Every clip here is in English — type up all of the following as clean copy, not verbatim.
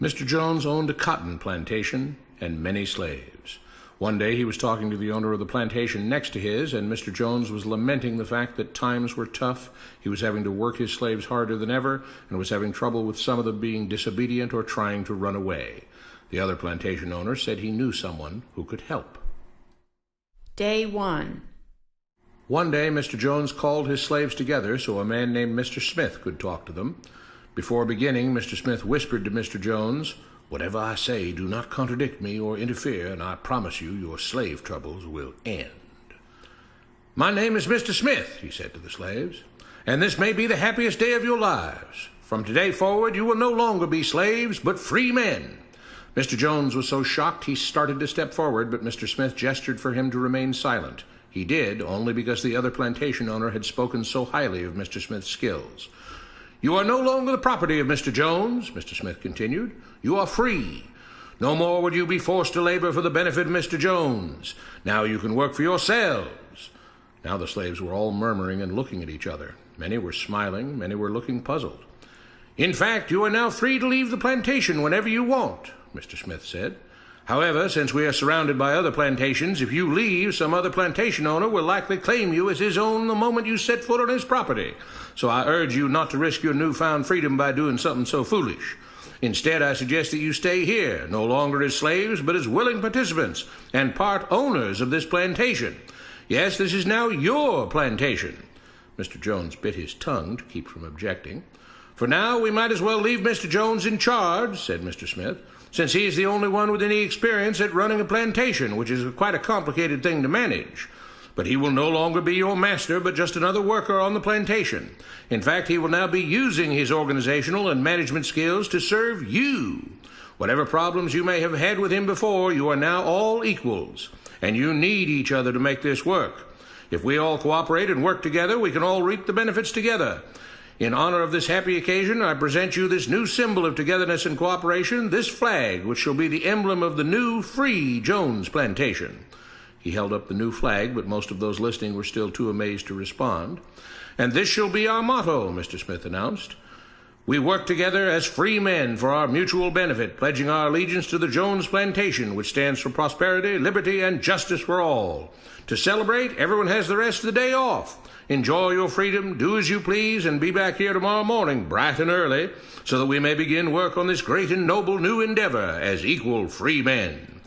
Mr. Jones owned a cotton plantation and many slaves. One day he was talking to the owner of the plantation next to his, and Mr. Jones was lamenting the fact that times were tough. He was having to work his slaves harder than ever, and was having trouble with some of them being disobedient or trying to run away. The other plantation owner said he knew someone who could help. Day 1. One day Mr. Jones called his slaves together so a man named Mr. Smith could talk to them. Before beginning, Mr. Smith whispered to Mr. Jones, "Whatever I say, do not contradict me or interfere, and I promise you your slave troubles will end." "My name is Mr. Smith," he said to the slaves, "and this may be the happiest day of your lives. From today forward you will no longer be slaves, but free men." Mr. Jones was so shocked he started to step forward, but Mr. Smith gestured for him to remain silent. He did, only because the other plantation owner had spoken so highly of Mr. Smith's skills. "You are no longer the property of Mr. Jones," Mr. Smith continued. "You are free. No more would you be forced to labor for the benefit of Mr. Jones. Now you can work for yourselves." Now the slaves were all murmuring and looking at each other. Many were smiling, many were looking puzzled. "In fact, you are now free to leave the plantation whenever you want," Mr. Smith said. "However, since we are surrounded by other plantations, if you leave, some other plantation owner will likely claim you as his own the moment you set foot on his property. So I urge you not to risk your newfound freedom by doing something so foolish. Instead, I suggest that you stay here, no longer as slaves, but as willing participants and part owners of this plantation. Yes, this is now your plantation." Mr. Jones bit his tongue to keep from objecting. "For now, we might as well leave Mr. Jones in charge," said Mr. Smith, "since he is the only one with any experience at running a plantation, which is quite a complicated thing to manage. But he will no longer be your master, but just another worker on the plantation. In fact, he will now be using his organizational and management skills to serve you. Whatever problems you may have had with him before, you are now all equals, and you need each other to make this work. If we all cooperate and work together, we can all reap the benefits together. In honor of this happy occasion, I present you this new symbol of togetherness and cooperation, this flag, which shall be the emblem of the new, free Jones Plantation." He held up the new flag, but most of those listening were still too amazed to respond. "And this shall be our motto," Mr. Smith announced. "We work together as free men for our mutual benefit, pledging our allegiance to the Jones Plantation, which stands for prosperity, liberty, and justice for all. To celebrate, everyone has the rest of the day off. Enjoy your freedom, do as you please, and be back here tomorrow morning, bright and early, so that we may begin work on this great and noble new endeavor as equal free men."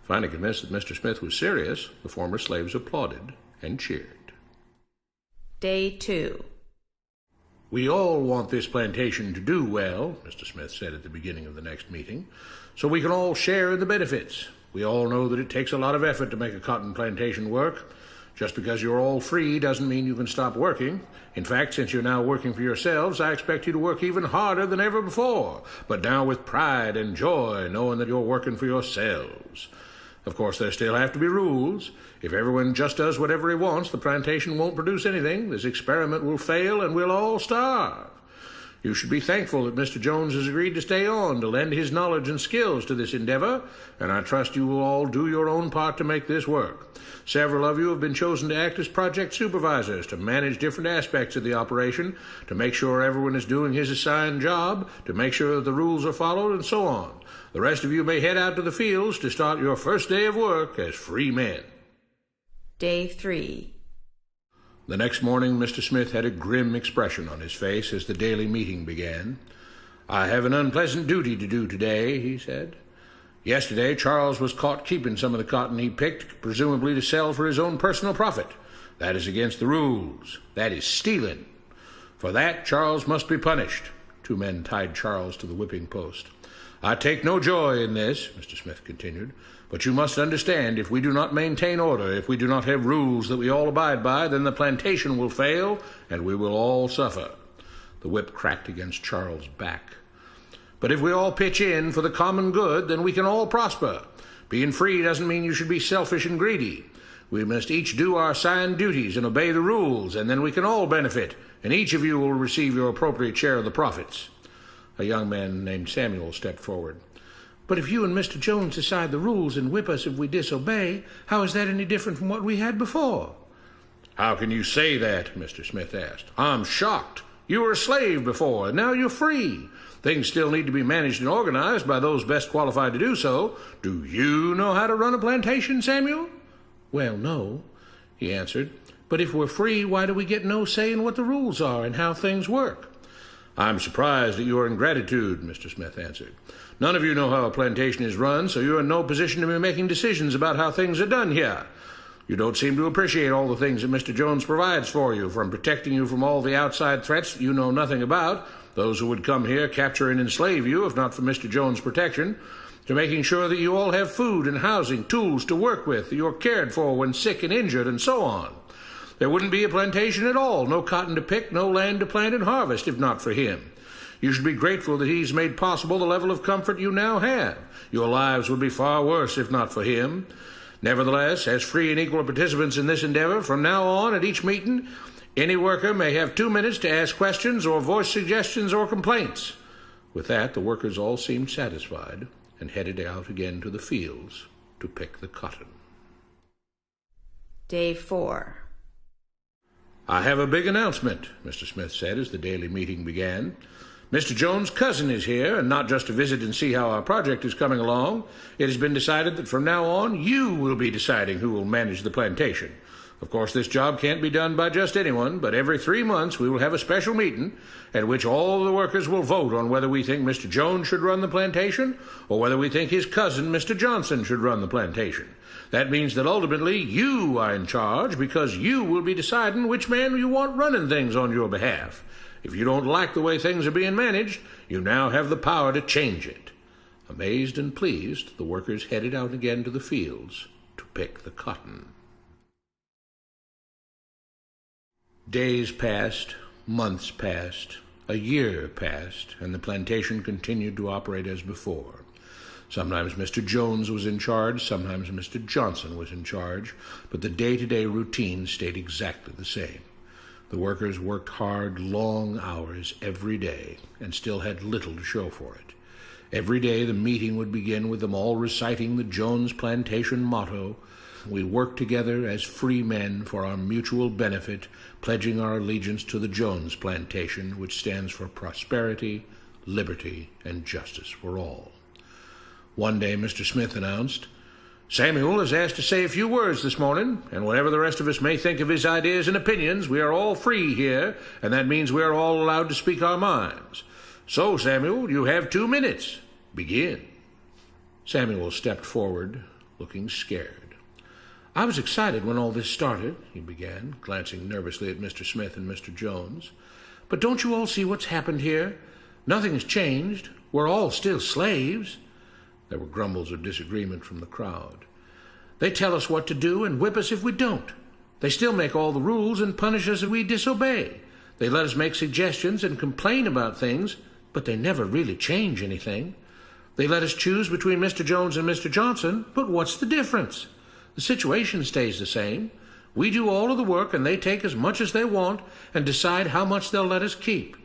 Finally convinced that Mr. Smith was serious, the former slaves applauded and cheered. Day 2. "We all want this plantation to do well," Mr. Smith said at the beginning of the next meeting, "so we can all share in the benefits. We all know that it takes a lot of effort to make a cotton plantation work. Just because you're all free doesn't mean you can stop working. In fact, since you're now working for yourselves, I expect you to work even harder than ever before, but now with pride and joy, knowing that you're working for yourselves. Of course, there still have to be rules. If everyone just does whatever he wants, the plantation won't produce anything. This experiment will fail, and we'll all starve. You should be thankful that Mr. Jones has agreed to stay on to lend his knowledge and skills to this endeavor, and I trust you will all do your own part to make this work. Several of you have been chosen to act as project supervisors to manage different aspects of the operation, to make sure everyone is doing his assigned job, to make sure that the rules are followed, and so on. The rest of you may head out to the fields to start your first day of work as free men." Day 3. The next morning, Mr. Smith had a grim expression on his face as the daily meeting began. "I have an unpleasant duty to do today," he said. "Yesterday, Charles was caught keeping some of the cotton he picked, presumably to sell for his own personal profit. That is against the rules. That is stealing. For that, Charles must be punished." 2 men tied Charles to the whipping post. "I take no joy in this," Mr. Smith continued, "but you must understand, if we do not maintain order, if we do not have rules that we all abide by, then the plantation will fail, and we will all suffer." The whip cracked against Charles' back. "But if we all pitch in for the common good, then we can all prosper. Being free doesn't mean you should be selfish and greedy. We must each do our assigned duties and obey the rules, and then we can all benefit, and each of you will receive your appropriate share of the profits." A young man named Samuel stepped forward. "But if you and Mr. Jones decide the rules and whip us if we disobey, how is that any different from what we had before?" "How can you say that?" Mr. Smith asked. "I'm shocked. You were a slave before, and now you're free. Things still need to be managed and organized by those best qualified to do so. Do you know how to run a plantation, Samuel?" "Well, no," he answered. "But if we're free, why do we get no say in what the rules are and how things work?" "I'm surprised at your ingratitude," Mr. Smith answered. "None of you know how a plantation is run, so you're in no position to be making decisions about how things are done here. You don't seem to appreciate all the things that Mr. Jones provides for you, from protecting you from all the outside threats that you know nothing about, those who would come here, capture and enslave you if not for Mr. Jones' protection, to making sure that you all have food and housing, tools to work with, that you're cared for when sick and injured, and so on. There wouldn't be a plantation at all, no cotton to pick, no land to plant and harvest, if not for him. You should be grateful that he's made possible the level of comfort you now have. Your lives would be far worse if not for him. Nevertheless, as free and equal participants in this endeavor, from now on at each meeting, any worker may have 2 minutes to ask questions or voice suggestions or complaints." With that, the workers all seemed satisfied and headed out again to the fields to pick the cotton. Day 4. "I have a big announcement," Mr. Smith said as the daily meeting began. "Mr. Jones' cousin is here, and not just to visit and see how our project is coming along. It has been decided that from now on you will be deciding who will manage the plantation. Of course, this job can't be done by just anyone, but every 3 months we will have a special meeting at which all the workers will vote on whether we think Mr. Jones should run the plantation or whether we think his cousin, Mr. Johnson, should run the plantation. That means that ultimately you are in charge because you will be deciding which man you want running things on your behalf. If you don't like the way things are being managed, you now have the power to change it." Amazed and pleased, the workers headed out again to the fields to pick the cotton. Days passed, months passed, a year passed, and the plantation continued to operate as before. Sometimes Mr. Jones was in charge, sometimes Mr. Johnson was in charge, but the day-to-day routine stayed exactly the same. The workers worked hard, long hours every day, and still had little to show for it. Every day the meeting would begin with them all reciting the Jones Plantation motto, "We work together as free men for our mutual benefit, pledging our allegiance to the Jones Plantation, which stands for prosperity, liberty, and justice for all." One day Mr. Smith announced, "Samuel is asked to say a few words this morning, and whatever the rest of us may think of his ideas and opinions, we are all free here, and that means we are all allowed to speak our minds. So, Samuel, you have 2 minutes. Begin." Samuel stepped forward, looking scared. "I was excited when all this started," he began, glancing nervously at Mr. Smith and Mr. Jones. "But don't you all see what's happened here? Nothing has changed. We're all still slaves." There were grumbles of disagreement from the crowd. "They tell us what to do and whip us if we don't. They still make all the rules and punish us if we disobey. They let us make suggestions and complain about things, but they never really change anything. They let us choose between Mr. Jones and Mr. Johnson, but what's the difference? The situation stays the same. We do all of the work and they take as much as they want and decide how much they'll let us keep.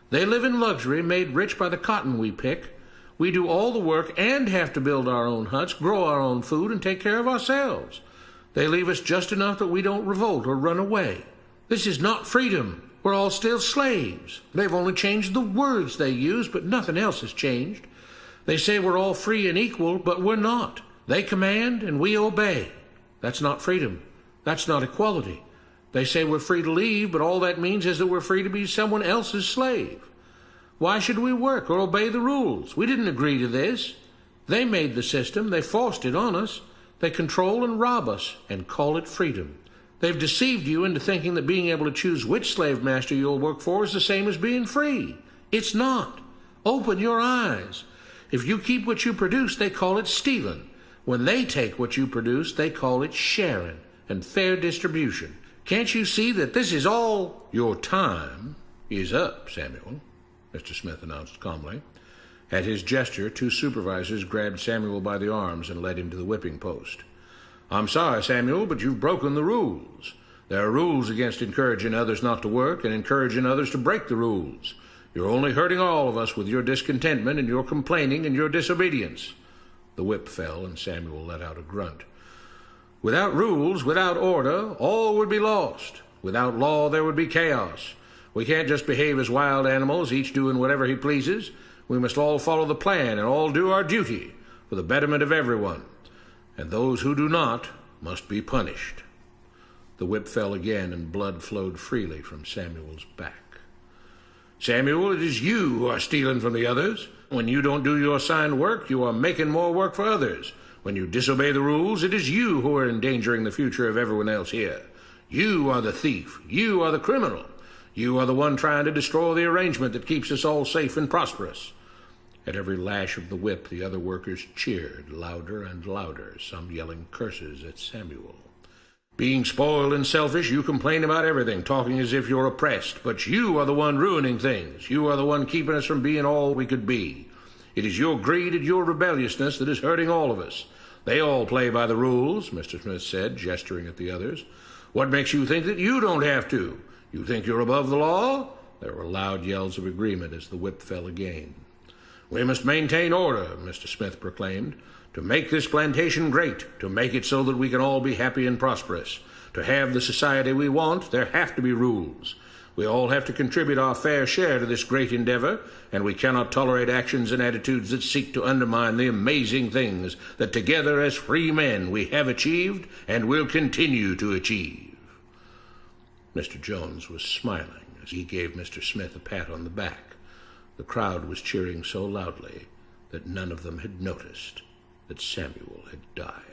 They live in luxury, made rich by the cotton we pick. We do all the work and have to build our own huts, grow our own food, and take care of ourselves. They leave us just enough that we don't revolt or run away. This is not freedom. We're all still slaves. They've only changed the words they use, but nothing else has changed. They say we're all free and equal, but we're not. They command and we obey. That's not freedom. That's not equality. They say we're free to leave, but all that means is that we're free to be someone else's slave. Why should we work or obey the rules? We didn't agree to this. They made the system. They forced it on us. They control and rob us and call it freedom. They've deceived you into thinking that being able to choose which slave master you'll work for is the same as being free. It's not. Open your eyes. If you keep what you produce, they call it stealing. When they take what you produce, they call it sharing and fair distribution. Can't you see that this is all? Your time is up, Samuel, Mr. Smith announced calmly. At his gesture, 2 supervisors grabbed Samuel by the arms and led him to the whipping post. I'm sorry, Samuel, but you've broken the rules. There are rules against encouraging others not to work and encouraging others to break the rules. You're only hurting all of us with your discontentment and your complaining and your disobedience. The whip fell and Samuel let out a grunt. Without rules, without order, all would be lost. Without law, there would be chaos. We can't just behave as wild animals, each doing whatever he pleases. We must all follow the plan and all do our duty for the betterment of everyone, and those who do not must be punished. The whip fell again, and blood flowed freely from Samuel's back. Samuel, it is you who are stealing from the others. When you don't do your assigned work, you are making more work for others. When you disobey the rules, it is you who are endangering the future of everyone else here. You are the thief. You are the criminal. You are the one trying to destroy the arrangement that keeps us all safe and prosperous. At every lash of the whip, the other workers cheered louder and louder, some yelling curses at Samuel. Being spoiled and selfish, you complain about everything, talking as if you're oppressed. But you are the one ruining things. You are the one keeping us from being all we could be. It is your greed and your rebelliousness that is hurting all of us. They all play by the rules, Mr. Smith said, gesturing at the others. What makes you think that you don't have to? You think you're above the law? There were loud yells of agreement as the whip fell again. We must maintain order, Mr. Smith proclaimed, to make this plantation great, to make it so that we can all be happy and prosperous. To have the society we want, there have to be rules. We all have to contribute our fair share to this great endeavor, and we cannot tolerate actions and attitudes that seek to undermine the amazing things that together as free men we have achieved and will continue to achieve. Mr. Jones was smiling as he gave Mr. Smith a pat on the back. The crowd was cheering so loudly that none of them had noticed that Samuel had died.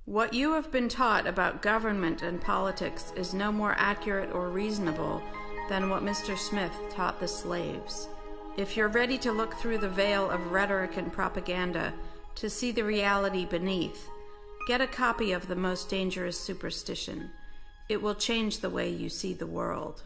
What you have been taught about government and politics is no more accurate or reasonable than what Mr. Smith taught the slaves. If you're ready to look through the veil of rhetoric and propaganda to see the reality beneath, get a copy of The Most Dangerous Superstition. It will change the way you see the world.